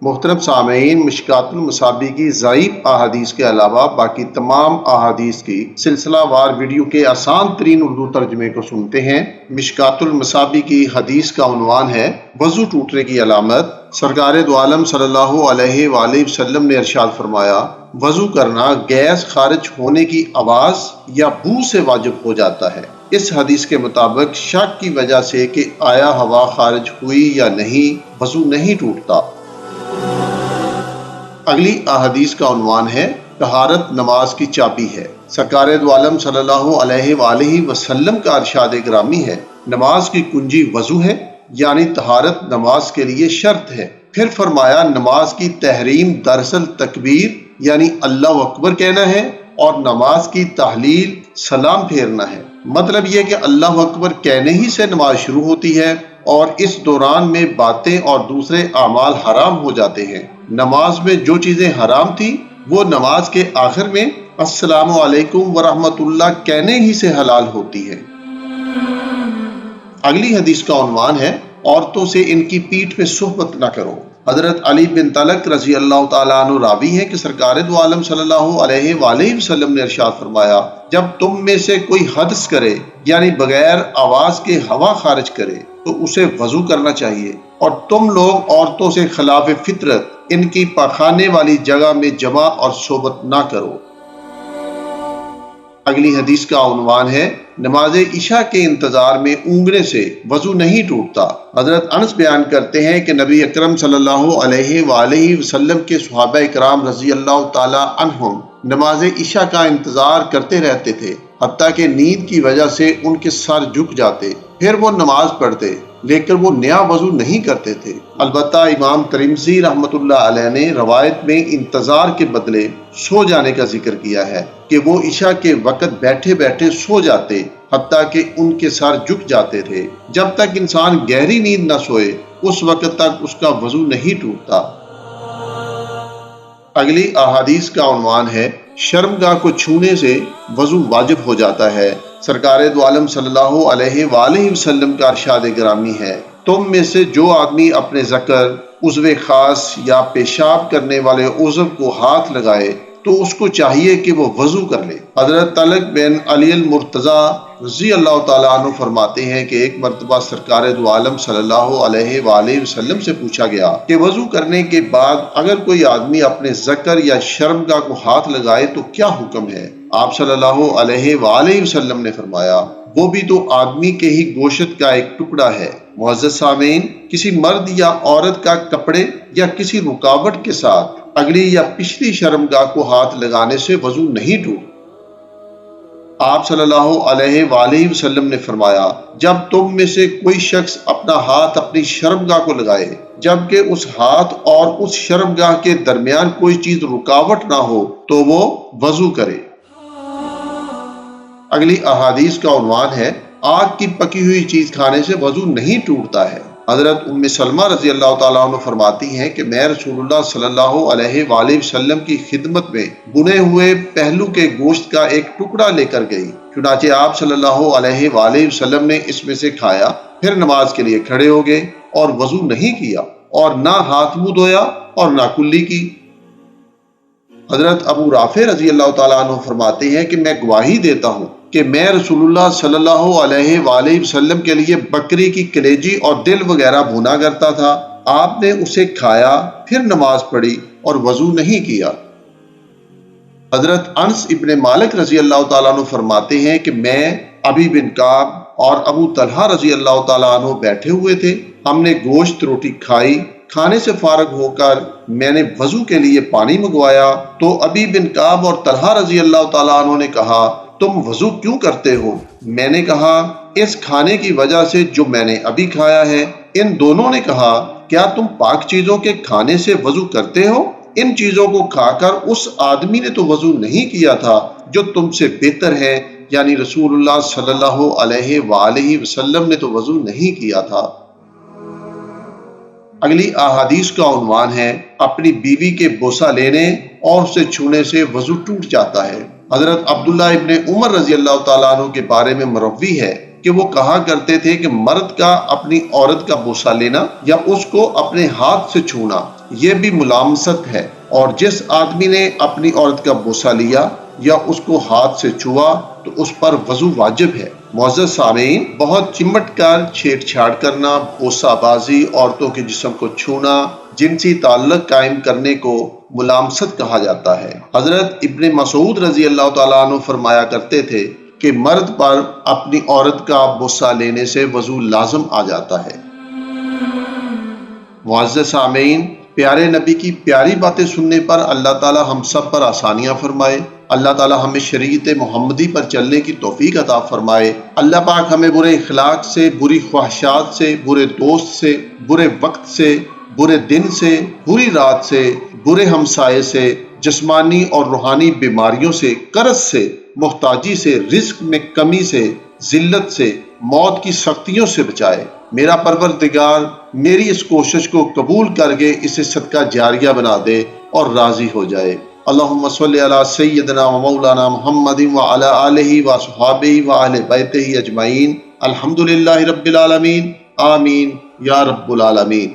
محترم سامعین، مشکات المصابیح کی ضعیف احادیث کے علاوہ باقی تمام احادیث کی سلسلہ وار ویڈیو کے آسان ترین اردو ترجمے کو سنتے ہیں۔ مشکات المصابیح کی حدیث کا عنوان ہے وضو ٹوٹنے کی علامت۔ سرکار دو عالم صلی اللہ علیہ وآلہ وسلم نے ارشاد فرمایا، وضو کرنا گیس خارج ہونے کی آواز یا بو سے واجب ہو جاتا ہے۔ اس حدیث کے مطابق شک کی وجہ سے کہ آیا ہوا خارج ہوئی یا نہیں، وضو نہیں ٹوٹتا۔ اگلی احادیث کا عنوان ہے طہارت نماز کی چابی ہے۔ سرکار دو عالم صلی اللہ علیہ وآلہ وسلم کا ارشاد گرامی ہے، نماز کی کنجی وضو ہے، یعنی طہارت نماز کے لیے شرط ہے۔ پھر فرمایا نماز کی تحریم دراصل تکبیر یعنی اللہ اکبر کہنا ہے، اور نماز کی تحلیل سلام پھیرنا ہے۔ مطلب یہ کہ اللہ اکبر کہنے ہی سے نماز شروع ہوتی ہے، اور اس دوران میں باتیں اور دوسرے اعمال حرام ہو جاتے ہیں۔ نماز میں جو چیزیں حرام تھیں وہ نماز کے آخر میں السلام علیکم ورحمۃ اللہ کہنے ہی سے حلال ہوتی ہے۔ اگلی حدیث کا عنوان ہے عورتوں سے ان کی پیٹھ پہ صحبت نہ کرو۔ حضرت علی بن طلق رضی اللہ تعالیٰ عنہ راوی ہے کہ سرکار دو عالم صلی اللہ علیہ وآلہ وسلم نے ارشاد فرمایا، جب تم میں سے کوئی حدث کرے یعنی بغیر آواز کے ہوا خارج کرے تو اسے وضو کرنا چاہیے، اور تم لوگ عورتوں سے خلاف فطرت ان کی پاخانے والی جگہ میں جمع اور صحبت نہ کرو۔ اگلی حدیث کا عنوان ہے نماز عشاء کے انتظار میں اونگنے سے وضو نہیں ٹوٹتا۔ حضرت انس بیان کرتے ہیں کہ نبی اکرم صلی اللہ علیہ وآلہ وسلم کے صحابہ اکرام رضی اللہ تعالی عنہم نماز عشاء کا انتظار کرتے رہتے تھے، حتیٰ کہ نیند کی وجہ سے ان کے سر جھک جاتے، پھر وہ نماز پڑھتے، لیکن وہ نیا وضو نہیں کرتے تھے۔ البتہ امام ترمذی رحمۃ اللہ علیہ نے روایت میں انتظار کے بدلے سو جانے کا ذکر کیا ہے کہ وہ عشاء کے وقت بیٹھے بیٹھے سو جاتے، حتیٰ کہ ان کے سر جھک جاتے تھے۔ جب تک انسان گہری نیند نہ سوئے اس وقت تک اس کا وضو نہیں ٹوٹتا۔ اگلی احادیث کا عنوان ہے شرمگاہ کو چھونے سے وضو واجب ہو جاتا ہے۔ سرکار دو عالم صلی اللہ علیہ وآلہ وسلم کا ارشاد گرامی ہے، تم میں سے جو آدمی اپنے ذکر، عضو خاص یا پیشاب کرنے والے عضو کو ہاتھ لگائے تو اس کو چاہیے کہ وہ وضو کر لے۔ حضرت طلق بن علی المرتضیٰ رضی اللہ تعالیٰ عنہ فرماتے ہیں کہ ایک مرتبہ سرکار دو عالم صلی اللہ علیہ وآلہ وسلم سے پوچھا گیا کہ وضو کرنے کے بعد اگر کوئی آدمی اپنے ذکر یا شرمگاہ کو ہاتھ لگائے تو کیا حکم ہے؟ آپ صلی اللہ علیہ وآلہ وسلم نے فرمایا، وہ بھی تو آدمی کے ہی گوشت کا ایک ٹکڑا ہے۔ معزز سامعین، کسی مرد یا عورت کا کپڑے یا کسی رکاوٹ کے ساتھ اگلی یا پچھلی شرمگاہ کو ہاتھ لگانے سے وضو نہیں ٹوٹتا۔ آپ صلی اللہ علیہ وآلہ وسلم نے فرمایا، جب تم میں سے کوئی شخص اپنا ہاتھ اپنی شرمگاہ کو لگائے جبکہ اس ہاتھ اور اس شرمگاہ کے درمیان کوئی چیز رکاوٹ نہ ہو تو وہ وضو کرے۔ اگلی احادیث کا عنوان ہے آگ کی پکی ہوئی چیز کھانے سے وضو نہیں ٹوٹتا ہے۔ حضرت ام سلمہ رضی اللہ تعالیٰ عنہ فرماتی ہیں کہ میں رسول اللہ صلی اللہ علیہ وآلہ وسلم کی خدمت میں بنے ہوئے پہلو کے گوشت کا ایک ٹکڑا لے کر گئی، چنانچہ آپ صلی اللہ علیہ وآلہ وسلم نے اس میں سے کھایا، پھر نماز کے لیے کھڑے ہو گئے اور وضو نہیں کیا، اور نہ ہاتھ منہ دھویا اور نہ کلی کی۔ حضرت ابو رافع رضی اللہ تعالیٰ عنہ فرماتے ہیں کہ میں گواہی دیتا ہوں کہ میں رسول اللہ صلی اللہ علیہ وآلہ وسلم کے لیے بکری کی کلیجی اور دل وغیرہ بھونا کرتا تھا، آپ نے اسے کھایا، پھر نماز پڑھی اور وضو نہیں کیا۔ حضرت انس ابن مالک رضی اللہ تعالیٰ عنہ فرماتے ہیں کہ میں، ابی بن کعب اور ابو طلحہ رضی اللہ تعالیٰ عنہ بیٹھے ہوئے تھے، ہم نے گوشت روٹی کھائی، کھانے سے فارغ ہو کر میں نے وضو کے لیے پانی منگوایا تو ابی بن کعب اور طلحہ رضی اللہ تعالیٰ عنہ نے کہا، تم وضو کیوں کرتے ہو؟ میں نے کہا، اس کھانے کی وجہ سے جو میں نے ابھی کھایا ہے۔ ان دونوں نے کہا، کیا تم پاک چیزوں کے کھانے سے وضو کرتے ہو؟ ان چیزوں کو کھا کر اس آدمی نے تو وضو نہیں کیا تھا جو تم سے بہتر ہے، یعنی رسول اللہ صلی اللہ علیہ وآلہ وسلم نے تو وضو نہیں کیا تھا۔ اگلی احادیث کا عنوان ہے اپنی بیوی کے بوسہ لینے اور اسے چھونے سے وضو ٹوٹ جاتا ہے۔ حضرت عبداللہ ابن عمر رضی اللہ تعالیٰ عنہ کے بارے میں مروی ہے کہ وہ کہا کرتے تھے کہ مرد کا اپنی عورت کا بوسہ لینا یا اس کو اپنے ہاتھ سے چھونا یہ بھی ملامست ہے، اور جس آدمی نے اپنی عورت کا بوسہ لیا یا اس کو ہاتھ سے چھوا تو اس پر وضو واجب ہے۔ معزز سامعین، بہت چمٹ کر چھیڑ چھاڑ کرنا، بوسہ بازی، عورتوں کے جسم کو چھونا، جنسی تعلق قائم کرنے کو ملامست کہا جاتا ہے۔ حضرت ابن مسعود رضی اللہ تعالیٰ عنہ فرمایا کرتے تھے کہ مرد پر اپنی عورت کا بوسہ لینے سے وضو لازم آ جاتا ہے۔ معزز سامعین، پیارے نبی کی پیاری باتیں سننے پر اللہ تعالی ہم سب پر آسانیاں فرمائے۔ اللہ تعالی ہمیں شریعت محمدی پر چلنے کی توفیق عطا فرمائے۔ اللہ پاک ہمیں برے اخلاق سے، بری خواہشات سے، برے دوست سے، برے وقت سے، برے دن سے، بری رات سے، برے ہمسائے سے، جسمانی اور روحانی بیماریوں سے، قرض سے، محتاجی سے، رزق میں کمی سے، ذلت سے، موت کی سختیوں سے بچائے۔ میرا پروردگار میری اس کوشش کو قبول کر کے اسے صدقہ جاریہ بنا دے اور راضی ہو جائے۔ اللہم صلی علی سیدنا و مولانا محمد وعلی آلہ وصحابہ وآہل بیتہ اجمعین۔ الحمدللہ رب العالمین، آمین یا رب العالمین۔